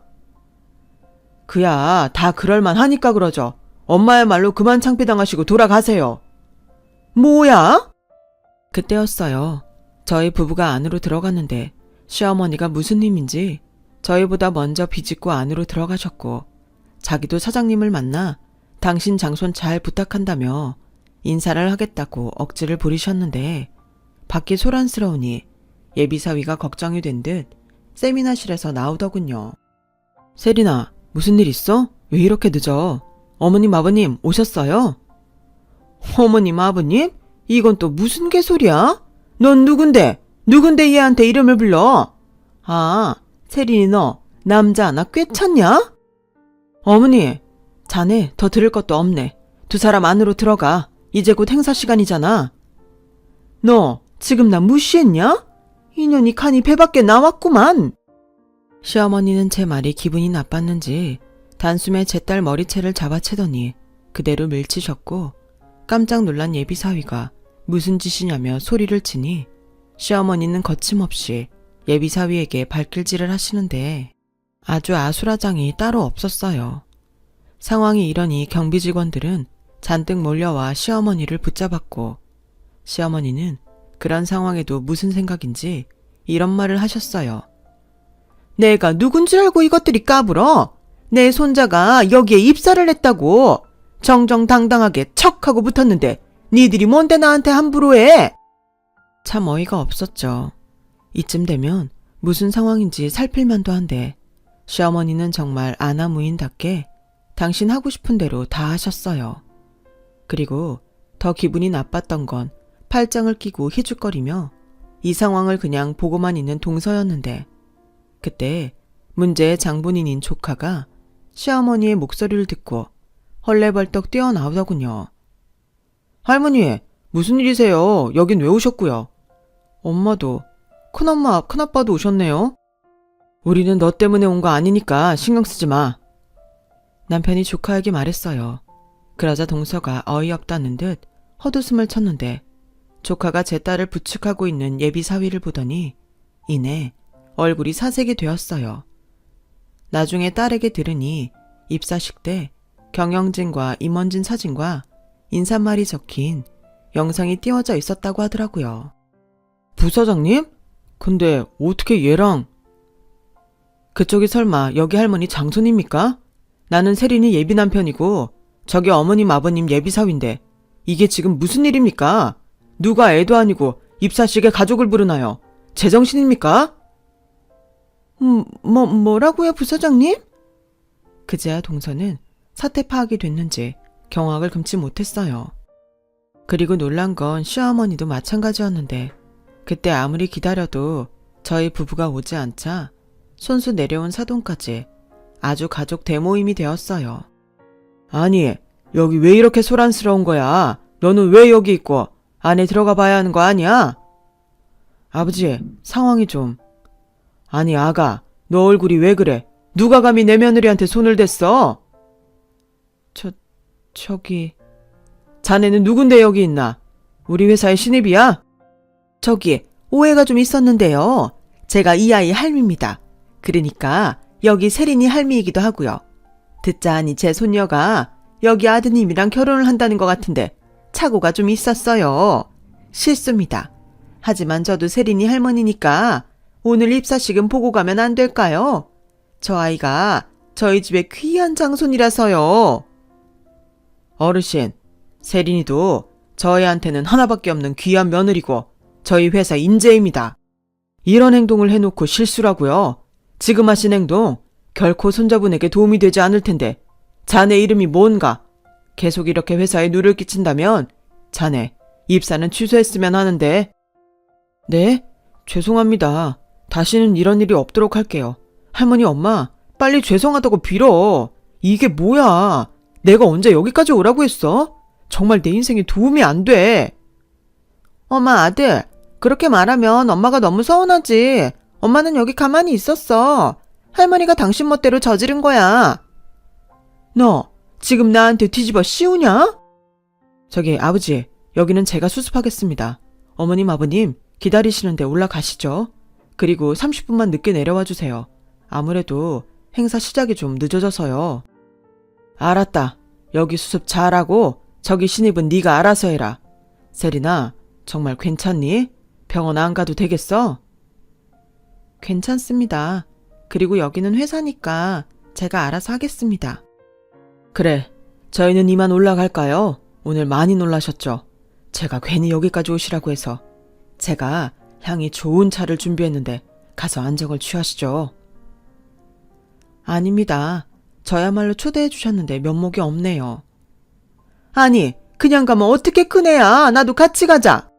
그야 다 그럴만 하니까 그러죠. 엄마야말로 그만 창피당하시고 돌아가세요. 뭐야? 그때였어요. 저희 부부가 안으로 들어갔는데 시어머니가 무슨 힘인지 저희보다 먼저 비집고 안으로 들어가셨고, 자기도 사장님을 만나 당신 장손 잘 부탁한다며 인사를 하겠다고 억지를 부리셨는데, 밖이 소란스러우니 예비사위가 걱정이 된 듯 세미나실에서 나오더군요. 세린아, 무슨 일 있어? 왜 이렇게 늦어? 어머님 아버님 오셨어요? 어머님 아버님? 이건 또 무슨 개소리야? 넌 누군데 얘한테 이름을 불러? 아, 세린이 너 남자 하나 꿰찼냐? 어머니, 자네 더 들을 것도 없네. 두 사람 안으로 들어가. 이제 곧 행사 시간이잖아. 너 지금 나 무시했냐? 이년이 칸이 배 밖에 나왔구만. 시어머니는 제 말이 기분이 나빴는지 단숨에 제 딸 머리채를 잡아채더니 그대로 밀치셨고, 깜짝 놀란 예비사위가 무슨 짓이냐며 소리를 치니 시어머니는 거침없이 예비사위에게 발길질을 하시는데 아주 아수라장이 따로 없었어요. 상황이 이러니 경비 직원들은 잔뜩 몰려와 시어머니를 붙잡았고, 시어머니는 그런 상황에도 무슨 생각인지 이런 말을 하셨어요. 내가 누군 줄 알고 이것들이 까불어? 내 손자가 여기에 입사를 했다고. 정정당당하게 척하고 붙었는데 니들이 뭔데 나한테 함부로 해? 참 어이가 없었죠. 이쯤 되면 무슨 상황인지 살필만도 한데 시어머니는 정말 아나무인답게 당신 하고 싶은 대로 다 하셨어요. 그리고 더 기분이 나빴던 건 팔짱을 끼고 희죽거리며 이 상황을 그냥 보고만 있는 동서였는데, 그때 문제의 장본인인 조카가 시어머니의 목소리를 듣고 헐레벌떡 뛰어나오더군요. 할머니, 무슨 일이세요? 여긴 왜 오셨고요? 엄마도, 큰엄마, 큰아빠도 오셨네요. 우리는 너 때문에 온 거 아니니까 신경 쓰지 마. 남편이 조카에게 말했어요. 그러자 동서가 어이없다는 듯 헛웃음을 쳤는데 조카가 제 딸을 부축하고 있는 예비사위를 보더니 이내 얼굴이 사색이 되었어요. 나중에 딸에게 들으니 입사식 때 경영진과 임원진 사진과 인사말이 적힌 영상이 띄워져 있었다고 하더라고요. 부사장님? 근데 어떻게 얘랑... 그쪽이 설마 여기 할머니 장손입니까? 나는 세린이 예비 남편이고 저기 어머님 아버님 예비사위인데 이게 지금 무슨 일입니까? 누가 애도 아니고 입사식에 가족을 부르나요? 제정신입니까? 뭐라고요, 부사장님? 그제야 동서는 사태 파악이 됐는지 경악을 금치 못했어요. 그리고 놀란 건 시어머니도 마찬가지였는데 그때 아무리 기다려도 저희 부부가 오지 않자 손수 내려온 사돈까지 아주 가족 대모임이 되었어요. 아니, 여기 왜 이렇게 소란스러운 거야? 너는 왜 여기 있고 안에 들어가 봐야 하는 거 아니야? 아버지, 상황이 좀... 아니 아가, 너 얼굴이 왜 그래? 누가 감히 내 며느리한테 손을 댔어? 저기... 자네는 누군데 여기 있나? 우리 회사의 신입이야? 저기 오해가 좀 있었는데요. 제가 이 아이 할미입니다. 그러니까 여기 세린이 할미이기도 하고요. 듣자 하니 제 손녀가 여기 아드님이랑 결혼을 한다는 것 같은데 착오가 좀 있었어요. 실수입니다. 하지만 저도 세린이 할머니니까 오늘 입사식은 보고 가면 안 될까요? 저 아이가 저희 집의 귀한 장손이라서요. 어르신, 세린이도 저희한테는 하나밖에 없는 귀한 며느리고 저희 회사 인재입니다. 이런 행동을 해놓고 실수라고요? 지금 하신 행동 결코 손자분에게 도움이 되지 않을 텐데 자네 이름이 뭔가? 계속 이렇게 회사에 누를 끼친다면 자네 입사는 취소했으면 하는데. 네? 죄송합니다. 다시는 이런 일이 없도록 할게요. 할머니 엄마 빨리 죄송하다고 빌어. 이게 뭐야? 내가 언제 여기까지 오라고 했어? 정말 내 인생에 도움이 안 돼. 엄마 아들 그렇게 말하면 엄마가 너무 서운하지. 엄마는 여기 가만히 있었어. 할머니가 당신 멋대로 저지른 거야. 너 지금 나한테 뒤집어 씌우냐? 저기 아버지, 여기는 제가 수습하겠습니다. 어머님 아버님 기다리시는데 올라가시죠. 그리고 30분만 늦게 내려와 주세요. 아무래도 행사 시작이 좀 늦어져서요. 알았다. 여기 수습 잘하고 저기 신입은 네가 알아서 해라. 세린아, 정말 괜찮니? 병원 안 가도 되겠어? 괜찮습니다. 그리고 여기는 회사니까 제가 알아서 하겠습니다. 그래, 저희는 이만 올라갈까요? 오늘 많이 놀라셨죠? 제가 괜히 여기까지 오시라고 해서. 제가 향이 좋은 차를 준비했는데 가서 안정을 취하시죠. 아닙니다. 저야말로 초대해 주셨는데 면목이 없네요. 아니, 그냥 가면 어떻게 큰애야. 나도 같이 가자.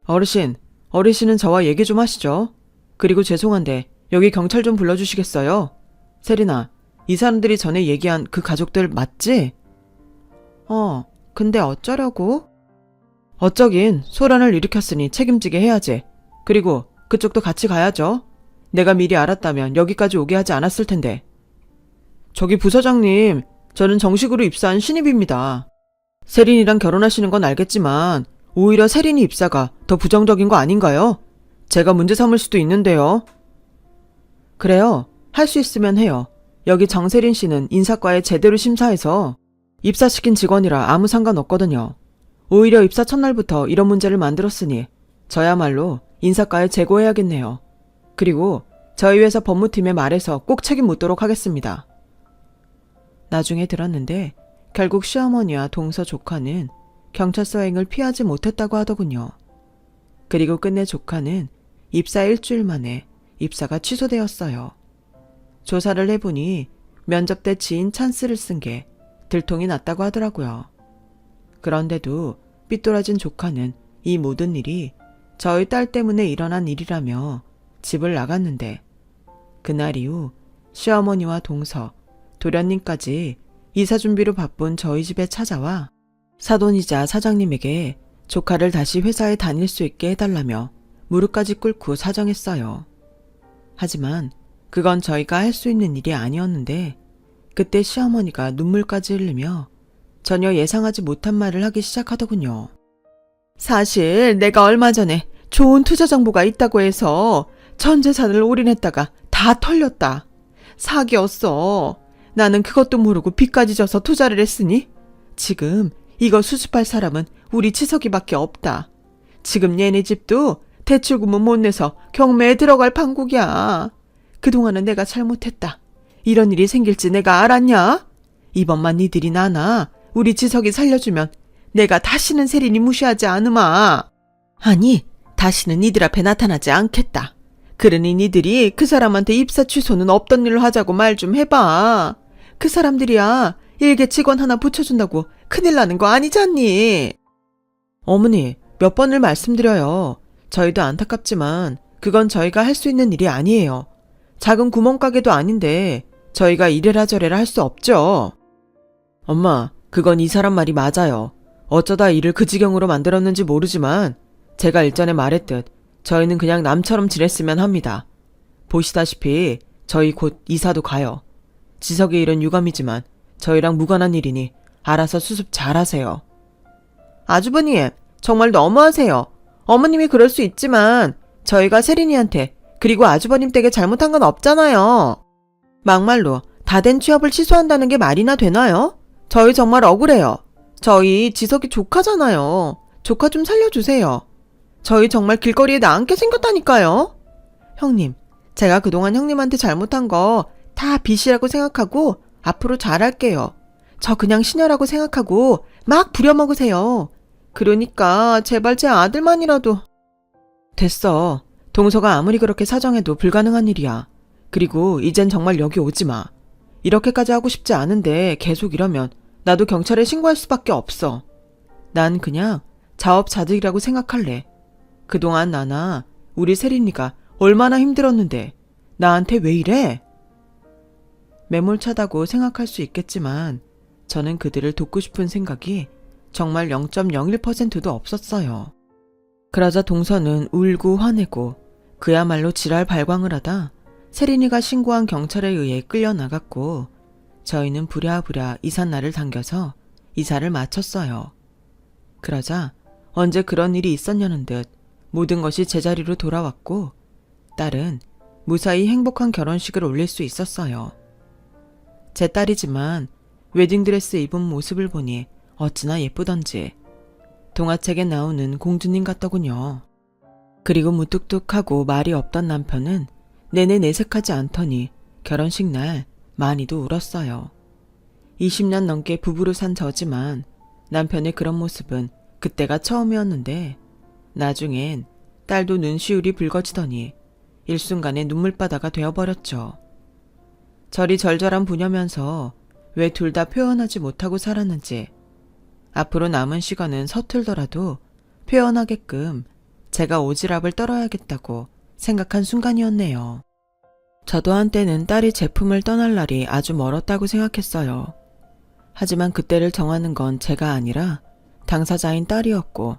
어르신은 저와 얘기 좀 하시죠. 그리고 죄송한데 여기 경찰 좀 불러주시겠어요? 세린아, 이 사람들이 전에 얘기한 그 가족들 맞지? 근데 어쩌려고? 어쩌긴 소란을 일으켰으니 책임지게 해야지. 그리고 그쪽도 같이 가야죠. 내가 미리 알았다면 여기까지 오게 하지 않았을 텐데. 저기 부서장님, 저는 정식으로 입사한 신입입니다. 세린이랑 결혼하시는 건 알겠지만 오히려 세린이 입사가 더 부정적인 거 아닌가요? 제가 문제 삼을 수도 있는데요. 그래요. 할 수 있으면 해요. 여기 정세린 씨는 인사과에 제대로 심사해서 입사시킨 직원이라 아무 상관없거든요. 오히려 입사 첫날부터 이런 문제를 만들었으니 저야말로 인사과에 제고해야겠네요. 그리고 저희 회사 법무팀에 말해서 꼭 책임 묻도록 하겠습니다. 나중에 들었는데 결국 시어머니와 동서 조카는 경찰서행을 피하지 못했다고 하더군요. 그리고 끝내 조카는 입사 일주일 만에 입사가 취소되었어요. 조사를 해보니 면접 때 지인 찬스를 쓴 게 들통이 났다고 하더라고요. 그런데도 삐뚤어진 조카는 이 모든 일이 저희 딸 때문에 일어난 일이라며 집을 나갔는데 그날 이후 시어머니와 동서, 도련님까지 이사 준비로 바쁜 저희 집에 찾아와 사돈이자 사장님에게 조카를 다시 회사에 다닐 수 있게 해달라며 무릎까지 꿇고 사정했어요. 하지만 그건 저희가 할 수 있는 일이 아니었는데 그때 시어머니가 눈물까지 흘리며 전혀 예상하지 못한 말을 하기 시작하더군요. 사실 내가 얼마 전에 좋은 투자 정보가 있다고 해서 전 재산을 올인했다가 다 털렸다. 사기였어. 나는 그것도 모르고 빚까지 져서 투자를 했으니 지금 이거 수습할 사람은 우리 치석이밖에 없다. 지금 얘네 집도 대출금은 못 내서 경매에 들어갈 판국이야. 그동안은 내가 잘못했다. 이런 일이 생길지 내가 알았냐? 이번만 니들이 나나 우리 지석이 살려주면 내가 다시는 세린이 무시하지 않으마. 아니, 다시는 니들 앞에 나타나지 않겠다. 그러니 니들이 그 사람한테 입사 취소는 없던 일로 하자고 말 좀 해봐. 그 사람들이야 일개 직원 하나 붙여준다고 큰일 나는 거 아니잖니. 어머니, 몇 번을 말씀드려요. 저희도 안타깝지만 그건 저희가 할 수 있는 일이 아니에요. 작은 구멍가게도 아닌데 저희가 이래라 저래라 할 수 없죠. 엄마, 그건 이 사람 말이 맞아요. 어쩌다 일을 그 지경으로 만들었는지 모르지만 제가 일전에 말했듯 저희는 그냥 남처럼 지냈으면 합니다. 보시다시피 저희 곧 이사도 가요. 지석의 일은 유감이지만 저희랑 무관한 일이니 알아서 수습 잘하세요. 아주버님, 정말 너무하세요. 어머님이 그럴 수 있지만 저희가 세린이한테 그리고 아주버님 댁에 잘못한 건 없잖아요. 막말로 다 된 취업을 취소한다는 게 말이나 되나요? 저희 정말 억울해요. 저희 지석이 조카잖아요. 조카 좀 살려주세요. 저희 정말 길거리에 나앉게 생겼다니까요. 형님, 제가 그동안 형님한테 잘못한 거 다 빚이라고 생각하고 앞으로 잘할게요. 저 그냥 시녀라고 생각하고 막 부려먹으세요. 그러니까 제발 제 아들만이라도. 됐어. 동서가 아무리 그렇게 사정해도 불가능한 일이야. 그리고 이젠 정말 여기 오지 마. 이렇게까지 하고 싶지 않은데 계속 이러면 나도 경찰에 신고할 수밖에 없어. 난 그냥 자업자득이라고 생각할래. 그동안 나나 우리 세린이가 얼마나 힘들었는데 나한테 왜 이래? 매몰차다고 생각할 수 있겠지만 저는 그들을 돕고 싶은 생각이 정말 0.01%도 없었어요. 그러자 동서는 울고 화내고 그야말로 지랄 발광을 하다 세린이가 신고한 경찰에 의해 끌려나갔고 저희는 부랴부랴 이삿날을 당겨서 이사를 마쳤어요. 그러자 언제 그런 일이 있었냐는 듯 모든 것이 제자리로 돌아왔고 딸은 무사히 행복한 결혼식을 올릴 수 있었어요. 제 딸이지만 웨딩드레스 입은 모습을 보니 어찌나 예쁘던지 동화책에 나오는 공주님 같더군요. 그리고 무뚝뚝하고 말이 없던 남편은 내내 내색하지 않더니 결혼식 날 많이도 울었어요. 20년 넘게 부부로 산 저지만 남편의 그런 모습은 그때가 처음이었는데 나중엔 딸도 눈시울이 붉어지더니 일순간에 눈물바다가 되어버렸죠. 저리 절절한 부녀면서 왜 둘 다 표현하지 못하고 살았는지 앞으로 남은 시간은 서툴더라도 표현하게끔 제가 오지랖을 떨어야겠다고 생각한 순간이었네요. 저도 한때는 딸이 제품을 떠날 날이 아주 멀었다고 생각했어요. 하지만 그때를 정하는 건 제가 아니라 당사자인 딸이었고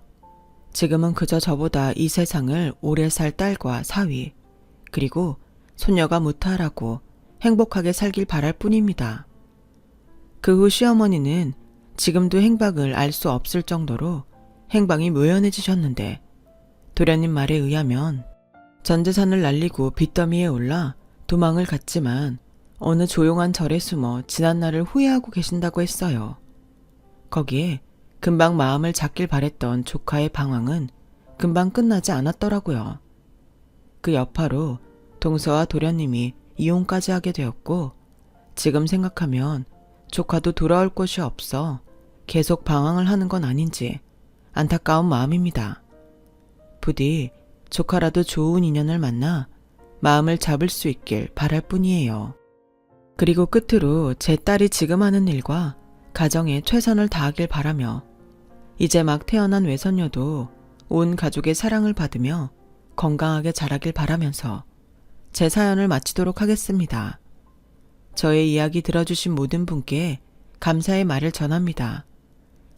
지금은 그저 저보다 이 세상을 오래 살 딸과 사위 그리고 손녀가 무탈하고 행복하게 살길 바랄 뿐입니다. 그 후 시어머니는 지금도 행방을 알 수 없을 정도로 행방이 묘연해지셨는데 도련님 말에 의하면 전 재산을 날리고 빚더미에 올라 도망을 갔지만 어느 조용한 절에 숨어 지난 날을 후회하고 계신다고 했어요. 거기에 금방 마음을 잡길 바랬던 조카의 방황은 금방 끝나지 않았더라고요. 그 여파로 동서와 도련님이 이혼까지 하게 되었고 지금 생각하면 조카도 돌아올 곳이 없어 계속 방황을 하는 건 아닌지 안타까운 마음입니다. 부디 조카라도 좋은 인연을 만나 마음을 잡을 수 있길 바랄 뿐이에요. 그리고 끝으로 제 딸이 지금 하는 일과 가정에 최선을 다하길 바라며 이제 막 태어난 외손녀도 온 가족의 사랑을 받으며 건강하게 자라길 바라면서 제 사연을 마치도록 하겠습니다. 저의 이야기 들어주신 모든 분께 감사의 말을 전합니다.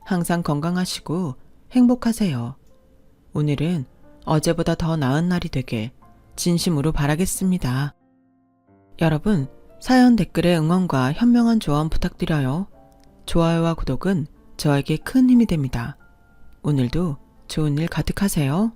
항상 건강하시고 행복하세요. 오늘은 어제보다 더 나은 날이 되길 진심으로 바라겠습니다. 여러분, 사연 댓글에 응원과 현명한 조언 부탁드려요. 좋아요와 구독은 저에게 큰 힘이 됩니다. 오늘도 좋은 일 가득하세요.